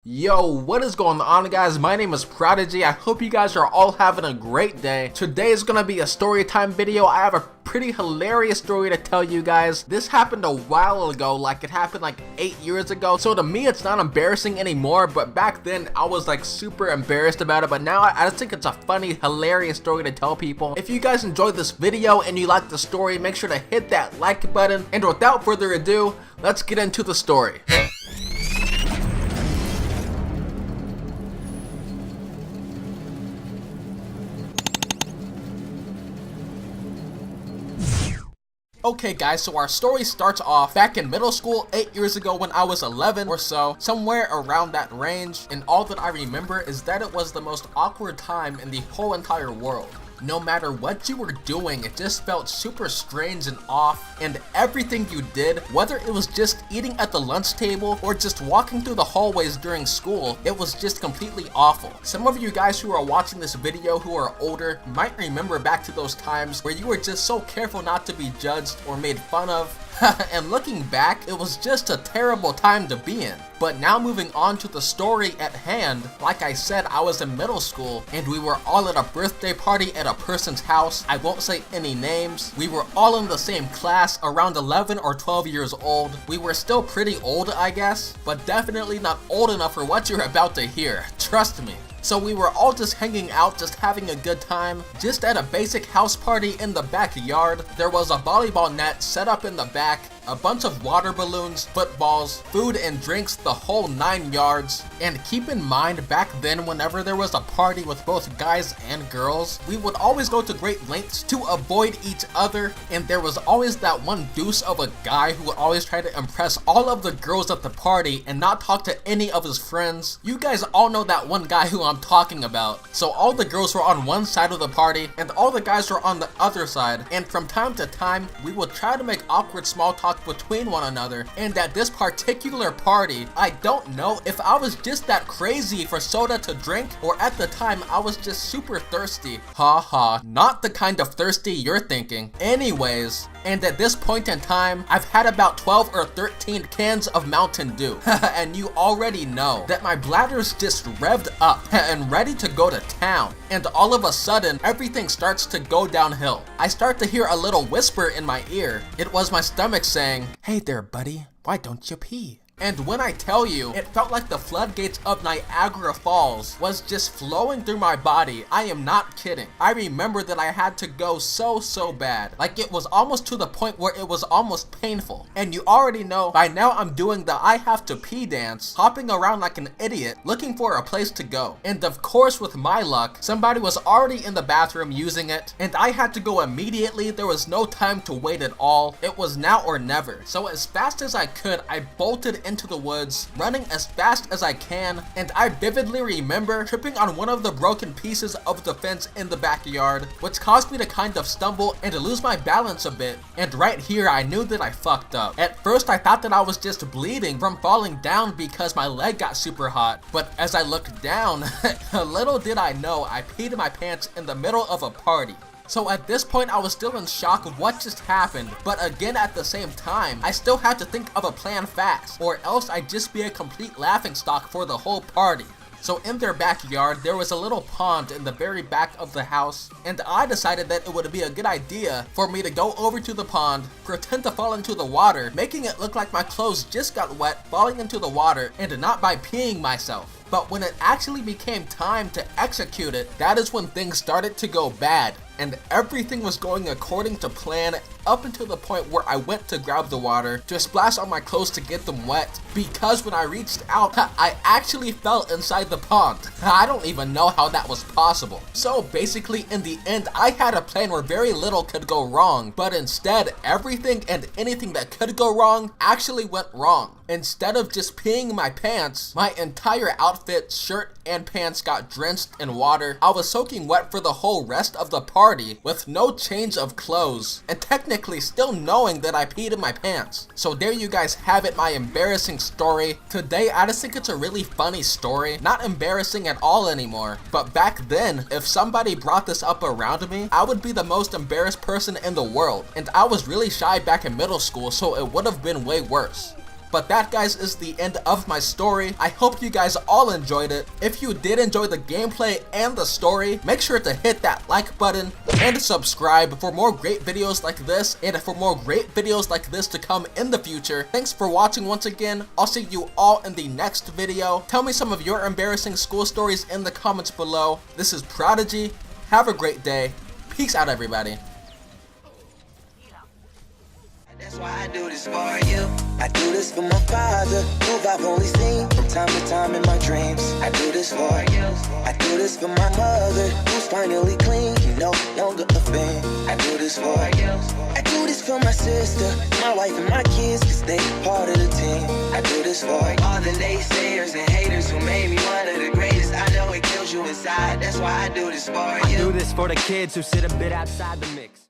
Yo, what is going on, guys? My name is Prodigy. I hope you guys are all having a great day. Today is gonna be a story time video. I have a pretty hilarious story to tell you guys. This happened a while ago, like it happened like 8 years ago. So to me, it's not embarrassing anymore, but back then I was like super embarrassed about it. But now I just think it's a funny, hilarious story to tell people. If you guys enjoyed this video and you like the story, make sure to hit that like button. And without further ado, let's get into the story. Okay guys, so our story starts off back in middle school 8 years ago when I was 11 or so, somewhere around that range, and all that I remember is that it was the most awkward time in the whole entire world. No matter what you were doing, it just felt super strange and off, and everything you did, whether it was just eating at the lunch table or just walking through the hallways during school, it was just completely awful. Some of you guys who are watching this video who are older might remember back to those times where you were just so careful not to be judged or made fun of. And looking back, it was just a terrible time to be in. But now moving on to the story at hand, like I said, I was in middle school and we were all at a birthday party at a person's house. I won't say any names. We were all in the same class, around 11 or 12 years old. We were still pretty old, I guess, but definitely not old enough for what you're about to hear. Trust me. So we were all just hanging out, just having a good time, just at a basic house party in the backyard. There was a volleyball net set up in the back, a bunch of water balloons, footballs, food and drinks, the whole 9 yards. And keep in mind, back then, whenever there was a party with both guys and girls, we would always go to great lengths to avoid each other, and there was always that one deuce of a guy who would always try to impress all of the girls at the party and not talk to any of his friends. You guys all know that one guy who I'm talking about. So all the girls were on one side of the party and all the guys were on the other side, and from time to time we would try to make awkward small talk between one another. And at this particular party, I don't know if I was just that crazy for soda to drink, or at the time I was just super thirsty. Haha, not the kind of thirsty you're thinking. Anyways, and at this point in time, I've had about 12 or 13 cans of Mountain Dew. And you already know that my bladder's just revved up and ready to go to town. And all of a sudden, everything starts to go downhill. I start to hear a little whisper in my ear. It was my stomach saying, "Hey there, buddy, why don't you pee?" And when I tell you, it felt like the floodgates of Niagara Falls was just flowing through my body. I am not kidding. I remember that I had to go so bad. Like it was almost to the point where it was almost painful. And you already know, by now I'm doing the I have to pee dance, hopping around like an idiot, looking for a place to go. And of course, with my luck, somebody was already in the bathroom using it, and I had to go immediately. There was no time to wait at all. It was now or never. So as fast as I could, I bolted into the woods, running as fast as I can, and I vividly remember tripping on one of the broken pieces of the fence in the backyard, which caused me to kind of stumble and to lose my balance a bit. And right here, I knew that I fucked up. At first, I thought that I was just bleeding from falling down because my leg got super hot, but as I looked down, little did I know I peed in my pants in the middle of a party. So at this point, I was still in shock of what just happened, but again at the same time, I still had to think of a plan fast, or else I'd just be a complete laughingstock for the whole party. So in their backyard, there was a little pond in the very back of the house, and I decided that it would be a good idea for me to go over to the pond, pretend to fall into the water, making it look like my clothes just got wet, falling into the water, and not by peeing myself. But when it actually became time to execute it, that is when things started to go bad. And everything was going according to plan up until the point where I went to grab the water to splash on my clothes to get them wet, because when I reached out, I actually fell inside the pond. I don't even know how that was possible. So basically, in the end, I had a plan where very little could go wrong, but instead, everything and anything that could go wrong actually went wrong. Instead of just peeing my pants, my entire outfit, shirt, and pants got drenched in water. I was soaking wet for the whole rest of the party with no change of clothes, and technically still knowing that I peed in my pants. So there you guys have it, my embarrassing story. Today, I just think it's a really funny story. Not embarrassing at all anymore. But back then, if somebody brought this up around me, I would be the most embarrassed person in the world. And I was really shy back in middle school, so it would have been way worse. But that, guys, is the end of my story. I hope you guys all enjoyed it. If you did enjoy the gameplay and the story, make sure to hit that like button and subscribe for more great videos like this, and for more great videos like this to come in the future. Thanks for watching once again. I'll see you all in the next video. Tell me some of your embarrassing school stories in the comments below. This is Prodigy. Have a great day. Peace out, everybody. That's why I do this for you. I do this for my father, who I've only seen from time to time in my dreams. I do this for you. I do this for my mother, who's finally clean, no longer a fan. I do this for you. I do this for my sister, my wife and my kids, cause they part of the team. I do this for all the naysayers and haters who made me one of the greatest. I know it kills you inside. That's why I do this for you. I do this for the kids who sit a bit outside the mix.